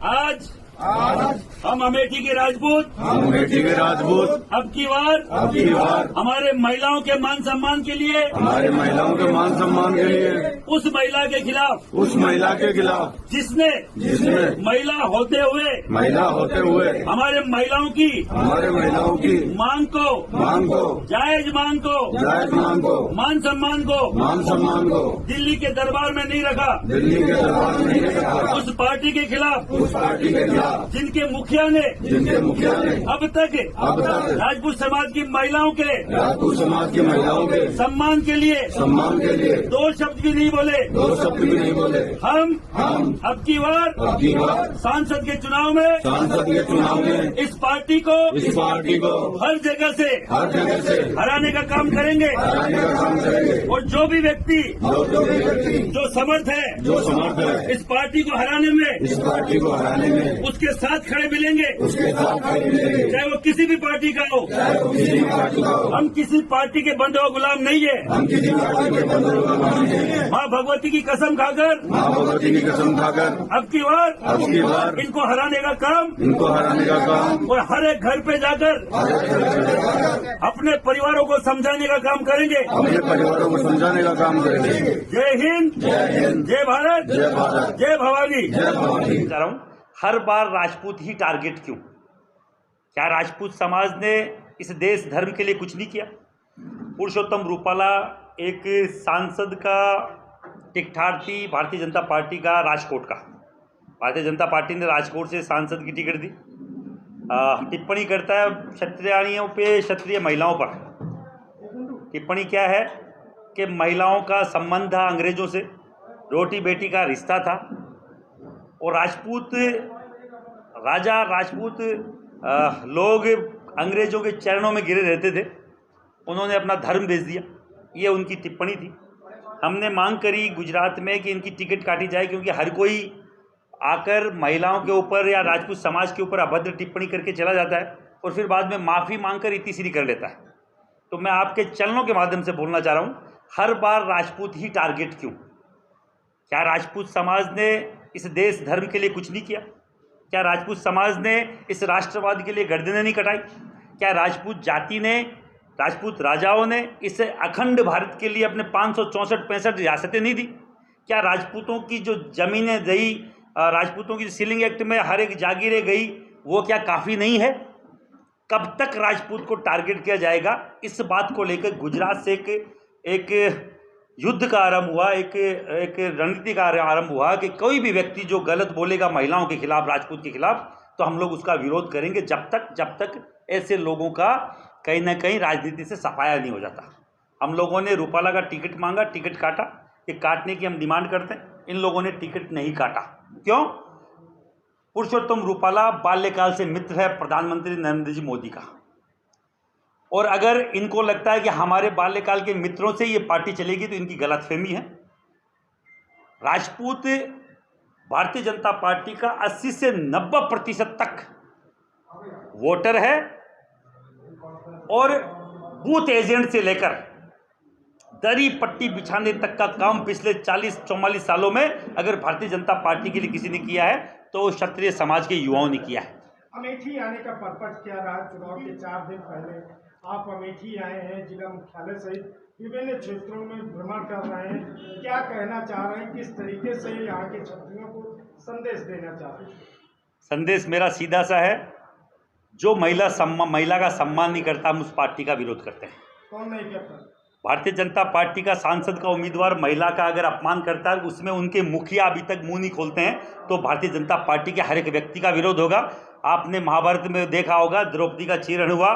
आज आज हम अमेठी के राजपूत अब की बार हमारे महिलाओं के मान सम्मान के लिए हमारे महिलाओं के मान सम्मान के लिए उस महिला के खिलाफ जिसने महिला होते हुए हमारे महिलाओं की मांग को जायज मांग को मान सम्मान को दिल्ली के दरबार में नहीं रखा उस पार्टी के खिलाफ जिनके मुखिया ने अब तक राजपूत समाज की महिलाओं के सम्मान के लिए दो शब्द भी नहीं बोले। हम अब की बार सांसद के चुनाव में इस पार्टी को हर जगह से हराने का काम करेंगे और जो भी व्यक्ति जो समर्थ है इस पार्टी को हराने में उसके साथ खड़े मिलेंगे चाहे वो किसी भी पार्टी का हो। हम किसी पार्टी के बंदे और गुलाम नहीं है। माँ भगवती की कसम खाकर अब की बार इनको हराने का काम और हर एक घर पे जाकर अपने परिवारों को समझाने का काम करेंगे। जय हिंद, जय भारत, जय भवानी। हर बार राजपूत ही टारगेट क्यों? क्या राजपूत समाज ने इस देश धर्म के लिए कुछ नहीं किया? पुरुषोत्तम रूपाला एक सांसद का टिकठार्थी भारतीय जनता पार्टी का राजकोट का। भारतीय जनता पार्टी ने राजकोट से सांसद की टिकट दी। टिप्पणी करता है क्षत्रियाणियों पे, क्षत्रिय महिलाओं पर। टिप्पणी क्या है कि महिलाओं का संबंध था अंग्रेजों से, रोटी बेटी का रिश्ता था और राजपूत लोग अंग्रेजों के चरणों में गिरे रहते थे। उन्होंने अपना धर्म बेच दिया। ये उनकी टिप्पणी थी। हमने मांग करी गुजरात में कि इनकी टिकट काटी जाए, क्योंकि हर कोई आकर महिलाओं के ऊपर या राजपूत समाज के ऊपर अभद्र टिप्पणी करके चला जाता है और फिर बाद में माफ़ी मांगकर इतिश्री कर लेता है। तो मैं आपके चैनलों के माध्यम से बोलना चाह रहा हूँ, हर बार राजपूत ही टारगेट क्यों? क्या राजपूत समाज ने इस देश धर्म के लिए कुछ नहीं किया? क्या राजपूत समाज ने इस राष्ट्रवाद के लिए गर्दनें नहीं कटाई? क्या राजपूत जाति ने, राजपूत राजाओं ने इस अखंड भारत के लिए अपने 564-65 रियासतें नहीं दी? क्या राजपूतों की जो ज़मीनें गई, राजपूतों की सीलिंग एक्ट में हर एक जागीरें गई, वो क्या काफ़ी नहीं है? कब तक राजपूत को टारगेट किया जाएगा? इस बात को लेकर गुजरात से एक युद्ध का आरंभ हुआ, एक रणनीति का आरंभ हुआ कि कोई भी व्यक्ति जो गलत बोलेगा महिलाओं के खिलाफ, राजपूत के खिलाफ, तो हम लोग उसका विरोध करेंगे जब तक ऐसे लोगों का कहीं ना कहीं राजनीति से सफाया नहीं हो जाता। हम लोगों ने रूपाला का टिकट मांगा, टिकट काटा। ये काटने की हम डिमांड करते हैं। इन लोगों ने टिकट नहीं काटा। क्यों? पुरुषोत्तम रूपाला बाल्यकाल से मित्र है प्रधानमंत्री नरेंद्र जी मोदी का, और अगर इनको लगता है कि हमारे बाल्यकाल के मित्रों से ये पार्टी चलेगी तो इनकी गलतफहमी है। राजपूत भारतीय जनता पार्टी का 80 से 90% तक वोटर है और बूथ एजेंट से लेकर दरी पट्टी बिछाने तक का काम पिछले 40-44 सालों में अगर भारतीय जनता पार्टी के लिए किसी ने किया है तो क्षत्रिय समाज के युवाओं ने किया है। अमेठी आने का पर्पज क्या रहा? चुनाव के 4 दिन पहले आप अमेठी आए हैं, जिला मुख्यालय सहित विभिन्न क्षेत्रों में भ्रमण कर रहे हैं। क्या कहना चाह रहे हैं? किस तरीके से यहाँ के क्षत्रियों को संदेश देना चाह रहे हैं? संदेश मेरा सीधा सा है, जो महिला का सम्मान नहीं करता, हम उस पार्टी का विरोध करते हैं। कौन नहीं करता? भारतीय जनता पार्टी का सांसद का उम्मीदवार महिला का अगर अपमान करता है, उसमें उनके मुखिया अभी तक मुंह नहीं खोलते हैं, तो भारतीय जनता पार्टी के हर एक व्यक्ति का विरोध होगा। आपने महाभारत में देखा होगा, द्रौपदी का चीरण हुआ,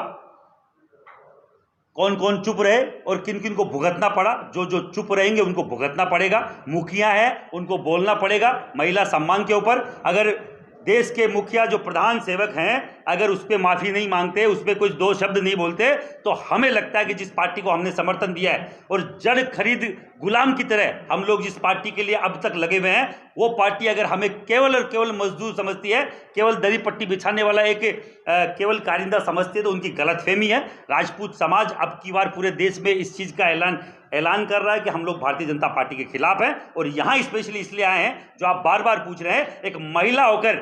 कौन कौन चुप रहे और किन किन को भुगतना पड़ा। जो चुप रहेंगे उनको भुगतना पड़ेगा। मुखिया है, उनको बोलना पड़ेगा महिला सम्मान के ऊपर। अगर देश के मुखिया जो प्रधान सेवक हैं, अगर उस पर माफ़ी नहीं मांगते, उस पर कुछ 2 शब्द नहीं बोलते, तो हमें लगता है कि जिस पार्टी को हमने समर्थन दिया है और जड़ खरीद गुलाम की तरह हम लोग जिस पार्टी के लिए अब तक लगे हुए हैं, वो पार्टी अगर हमें केवल और केवल मजदूर समझती है, केवल दरी पट्टी बिछाने वाला एक केवल कारिंदा समझती है, तो उनकी गलतफहमी है। राजपूत समाज अब की बार पूरे देश में इस चीज़ का ऐलान कर रहा है कि हम लोग भारतीय जनता पार्टी के खिलाफ हैं। और यहाँ स्पेशली इसलिए आए हैं, जो आप बार बार पूछ रहे हैं, एक महिला होकर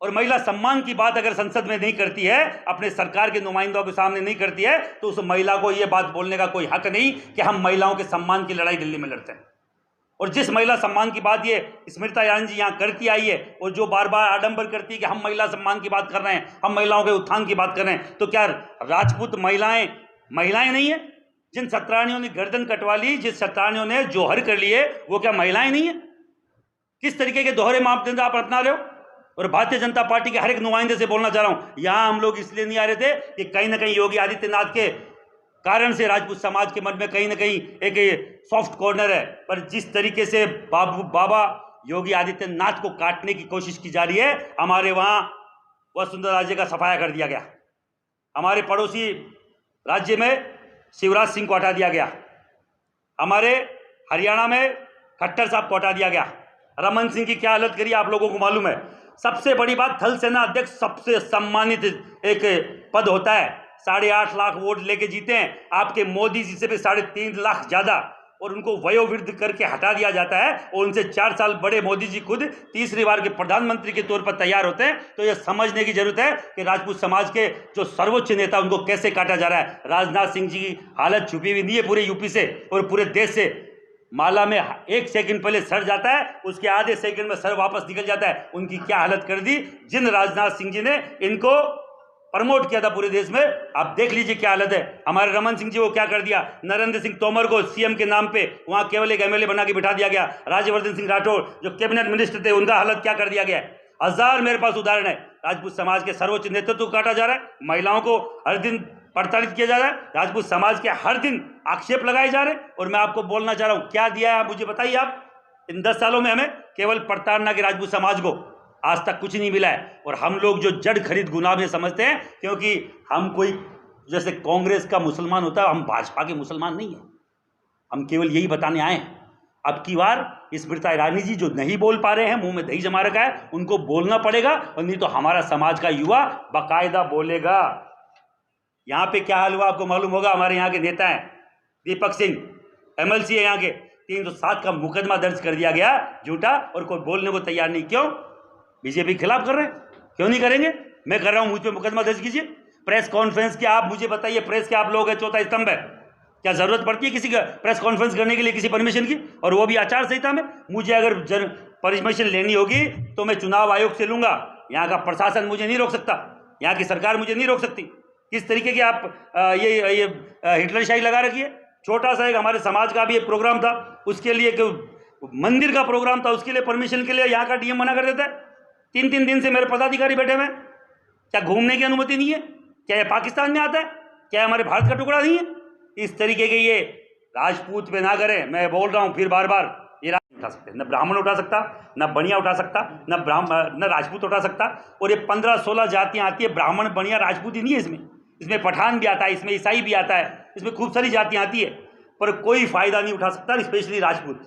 और महिला सम्मान की बात अगर संसद में नहीं करती है, अपने सरकार के नुमाइंदों के सामने नहीं करती है, तो उस महिला को यह बात बोलने का कोई हक नहीं कि हम महिलाओं के सम्मान की लड़ाई दिल्ली में लड़ते हैं। और जिस महिला सम्मान की बात ये स्मृति ईरानी जी यहाँ करती आई है, और जो बार बार आडंबर करती है कि हम महिला सम्मान की बात कर रहे हैं, हम महिलाओं के उत्थान की बात कर रहे हैं, तो क्या राजपूत महिलाएं नहीं है? जिन सत्रानियों ने गर्दन कटवा ली, जिस सत्रानियों ने जोहर कर लिए, वो क्या महिलाएं नहीं है? किस तरीके के दोहरे मापदंड आप अपना रहे हो? और भारतीय जनता पार्टी के हर एक नुमाइंदे से बोलना चाह रहा हूं, यहां हम लोग इसलिए नहीं आ रहे थे कि कहीं ना कहीं योगी आदित्यनाथ के कारण से राजपूत समाज के मन में कहीं ना कहीं एक सॉफ्ट कॉर्नर है, पर जिस तरीके से बाबा योगी आदित्यनाथ को काटने की कोशिश की जा रही है, हमारे वहां वसुंधरा राज्य का सफाया कर दिया गया, हमारे पड़ोसी राज्य में शिवराज सिंह को हटा दिया गया, हमारे हरियाणा में खट्टर साहब को हटा दिया गया, रमन सिंह की क्या हालत करी आप लोगों को मालूम है। सबसे बड़ी बात, थल सेना अध्यक्ष सबसे सम्मानित एक पद होता है, 8.5 लाख वोट लेके जीते हैं, आपके मोदी जी से भी 3.5 लाख ज्यादा, और उनको वयोवृद्ध करके हटा दिया जाता है, और उनसे 4 साल बड़े मोदी जी खुद तीसरी बार के प्रधानमंत्री के तौर पर तैयार होते हैं। तो यह समझने की जरूरत है कि राजपूत समाज के जो सर्वोच्च नेता उनको कैसे काटा जा रहा है। राजनाथ सिंह जी की हालत छुपी हुई नहीं है पूरे यूपी से और पूरे देश से। माला में 1 सेकंड पहले सर जाता है, उसके आधे सेकंड में सर वापस निकल जाता है। उनकी क्या हालत कर दी जिन राजनाथ सिंह जी ने इनको प्रमोट किया था पूरे देश में। आप देख लीजिए क्या हालत है। हमारे रमन सिंह जी को क्या कर दिया, नरेंद्र सिंह तोमर को सीएम के नाम पे वहां केवल एक एमएलए बना के बिठा दिया गया। राज्यवर्धन सिंह राठौड़ जो कैबिनेट मिनिस्टर थे, उनका हालत क्या कर दिया गया। हजार मेरे पास उदाहरण है। राजपूत समाज के सर्वोच्च नेतृत्व को काटा जा रहा है, महिलाओं को हर दिन प्रताड़ित किया जा रहा है, राजपूत समाज के हर दिन आक्षेप लगाए जा रहे हैं। और मैं आपको बोलना चाह रहा हूं, क्या दिया है आप मुझे बताइए। आप इन 10 सालों में हमें केवल प्रताड़ना के राजपूत समाज को आज तक कुछ नहीं मिला है। और हम लोग जो जड़ खरीद गुनाह में समझते हैं, क्योंकि हम कोई जैसे कांग्रेस का मुसलमान होता है, हम भाजपा के मुसलमान नहीं हैं। हम केवल यही बताने आए हैं। अब की बार स्मृति ईरानी जी जो नहीं बोल पा रहे हैं, मुंह में दही जमा रखा है, उनको बोलना पड़ेगा, और नहीं तो हमारा समाज का युवा बाकायदा बोलेगा। यहाँ पे क्या हाल हुआ आपको मालूम होगा। हमारे यहाँ के नेता हैं दीपक सिंह, एमएलसी है यहाँ के, 307 का मुकदमा दर्ज कर दिया गया झूठा, और कोई बोलने को तैयार नहीं। क्यों? बीजेपी के खिलाफ कर रहे हैं, क्यों नहीं करेंगे। मैं कर रहा हूं, मुझ पे मुकदमा दर्ज कीजिए। प्रेस कॉन्फ्रेंस की आप मुझे बताइए, प्रेस के आप लोग हैं चौथा स्तंभ है, क्या जरूरत पड़ती है किसी का प्रेस कॉन्फ्रेंस करने के लिए किसी परमिशन की, और वो भी आचार संहिता में। मुझे अगर परमिशन लेनी होगी तो मैं चुनाव आयोग से लूंगा। यहाँ का प्रशासन मुझे नहीं रोक सकता, यहाँ की सरकार मुझे नहीं रोक सकती। किस तरीके की आप ये हिटलरशाही लगा रखी है। छोटा सा एक हमारे समाज का भी एक प्रोग्राम था, उसके लिए मंदिर का प्रोग्राम था, उसके लिए परमिशन के लिए यहाँ का डीएम मना कर देता है। 3-3 दिन से मेरे पदाधिकारी बैठे हुए हैं। क्या घूमने की अनुमति नहीं है? क्या ये पाकिस्तान में आता है? क्या हमारे भारत का टुकड़ा नहीं है? इस तरीके के ये राजपूत पे ना करें। मैं बोल रहा हूँ फिर बार बार, ये उठा सकते, न ब्राह्मण उठा सकता, न बनिया उठा सकता, न राजपूत उठा सकता। और ये 15-16 जातियाँ आती है, ब्राह्मण बनिया राजपूत ही नहीं है इसमें पठान भी आता है, इसमें ईसाई भी आता है, इसमें खूब सारी जातियाँ आती है, पर कोई फायदा नहीं उठा सकता, स्पेशली राजपूत,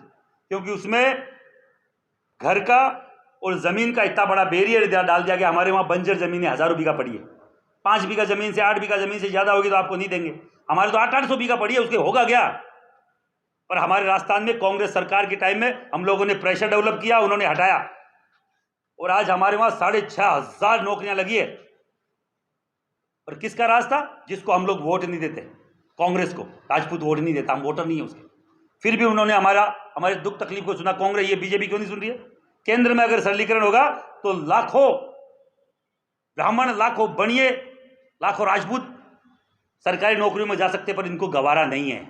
क्योंकि उसमें घर का और जमीन का इतना बड़ा बैरियर डाल दिया गया। हमारे वहाँ बंजर जमीनें हजारों बीघा पड़ी है, 5 बीघा जमीन से 8 बीघा जमीन से ज्यादा होगी तो आपको नहीं देंगे। हमारे तो 800 बीघा पड़ी है, उसके होगा क्या। पर हमारे राजस्थान में कांग्रेस सरकार के टाइम में हम लोगों ने प्रेशर डेवलप किया, उन्होंने हटाया, और आज हमारे वहां 6,500 नौकरियां लगी है। और किसका राज था? जिसको हम लोग वोट नहीं देते, कांग्रेस को। राजपूत वोट नहीं देता, हम वोटर नहीं है उसके, फिर भी उन्होंने हमारे दुख तकलीफ को सुना। कांग्रेस, ये बीजेपी क्यों नहीं सुन रही है? केंद्र में अगर सरलीकरण होगा तो लाखों ब्राह्मण, लाखों बनिए, लाखों राजपूत सरकारी नौकरियों में जा सकते, पर इनको गवारा नहीं है।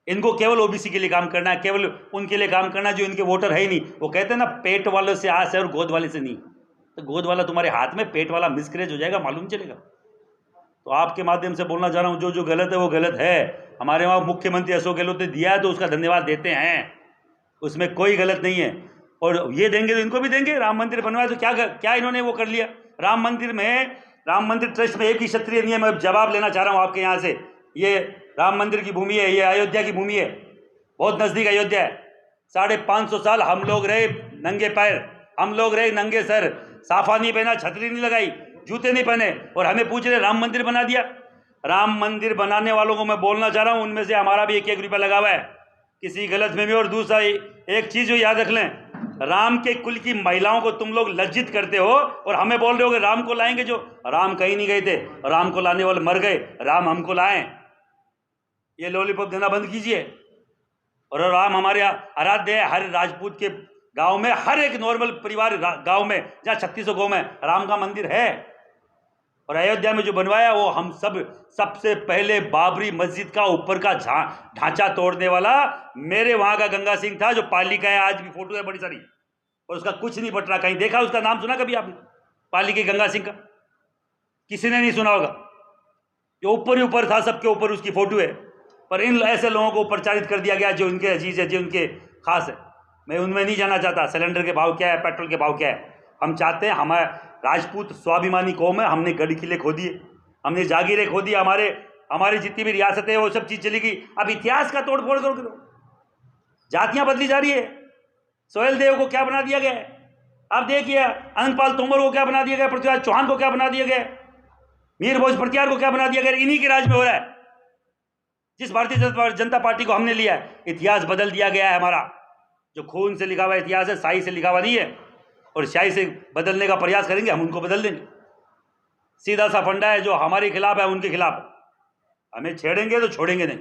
इनको केवल ओबीसी के लिए काम करना है, केवल उनके लिए काम करना है जो इनके वोटर है ही नहीं। वो कहते हैं ना, पेट वालों से आस है और गोद वाले से नहीं। तो गोद वाला तुम्हारे हाथ में, पेट वाला मिसकरेज हो जाएगा, मालूम चलेगा। तो आपके माध्यम से बोलना चाह रहा हूँ, जो गलत है वो गलत है। हमारे वहाँ मुख्यमंत्री अशोक गहलोत ने दिया है तो उसका धन्यवाद देते हैं, उसमें कोई गलत नहीं है। और ये देंगे तो इनको भी देंगे। राम मंदिर बनवाया तो क्या इन्होंने वो कर लिया। राम मंदिर ट्रस्ट में एक ही क्षत्रिय नहीं है। मैं जवाब लेना चाह रहा हूँ आपके यहाँ से। ये राम मंदिर की भूमि है, ये अयोध्या की भूमि है, बहुत नजदीक अयोध्या है। 550 साल हम लोग रहे नंगे पैर, हम लोग रहे नंगे सर, साफा नहीं पहना, छतरी नहीं लगाई, जूते नहीं पहने, और हमें पूछ रहे राम मंदिर बना दिया। राम मंदिर बनाने वालों को मैं बोलना चाह रहा हूँ, उनमें से हमारा भी 1-1 रुपया लगा हुआ है, किसी गलत में भी। और दूसरा एक चीज जो याद रख लें, राम के कुल की महिलाओं को तुम लोग लज्जित करते हो और हमें बोल रहे हो कि राम को लाएंगे। जो राम कहीं नहीं गए थे, राम को लाने वाले मर गए, राम हमको लाए। ये लॉलीपॉप देना बंद कीजिए। और राम हमारे आराध्य है। हर राजपूत के गांव में, हर एक नॉर्मल परिवार गांव में, जहाँ 3600 गांव में राम का मंदिर है। और अयोध्या में जो बनवाया वो हम सबसे पहले बाबरी मस्जिद का ऊपर का ढांचा तोड़ने वाला मेरे वहां का गंगा सिंह था, जो पाली का है। आज भी फोटो है बड़ी सारी, और उसका कुछ नहीं बट रहा। कहीं देखा उसका नाम सुना कभी आपने? पाली के गंगा सिंह का किसी ने नहीं सुना होगा। जो ऊपर ही ऊपर था, सबके ऊपर उसकी फोटो है। पर इन ऐसे लोगों को प्रचारित कर दिया गया जो उनके अजीज है, जो उनके खास है। मैं उनमें नहीं जाना चाहता सिलेंडर के भाव क्या है, पेट्रोल के भाव क्या है। हम चाहते हैं, हमारे राजपूत स्वाभिमानी कौम है, हमने गढ़ किले खो दिए, हमने जागीरें खो दी, हमारी जितनी भी रियासतें वो सब चीज़ चलेगी। अब इतिहास का तोड़ फोड़ करो, जातियां बदली जा रही है। सोहेल देव को क्या बना दिया गया है, आप देखिए। अनंतपाल तोमर को क्या बना दिया गया, पृथ्वीराज चौहान को क्या बना दिया गया, मीर भोज प्रत्यार को क्या बना दिया गया। इन्हीं के राज में हो रहा है। जिस भारतीय जनता पार्टी को हमने लिया है, इतिहास बदल दिया गया है हमारा। जो खून से लिखा हुआ इतिहास है, शाही से लिखा हुआ नहीं है। और शाही से बदलने का प्रयास करेंगे, हम उनको बदल देंगे। सीधा सा फंडा है, जो हमारे खिलाफ है उनके खिलाफ। हमें छेड़ेंगे तो छोड़ेंगे नहीं।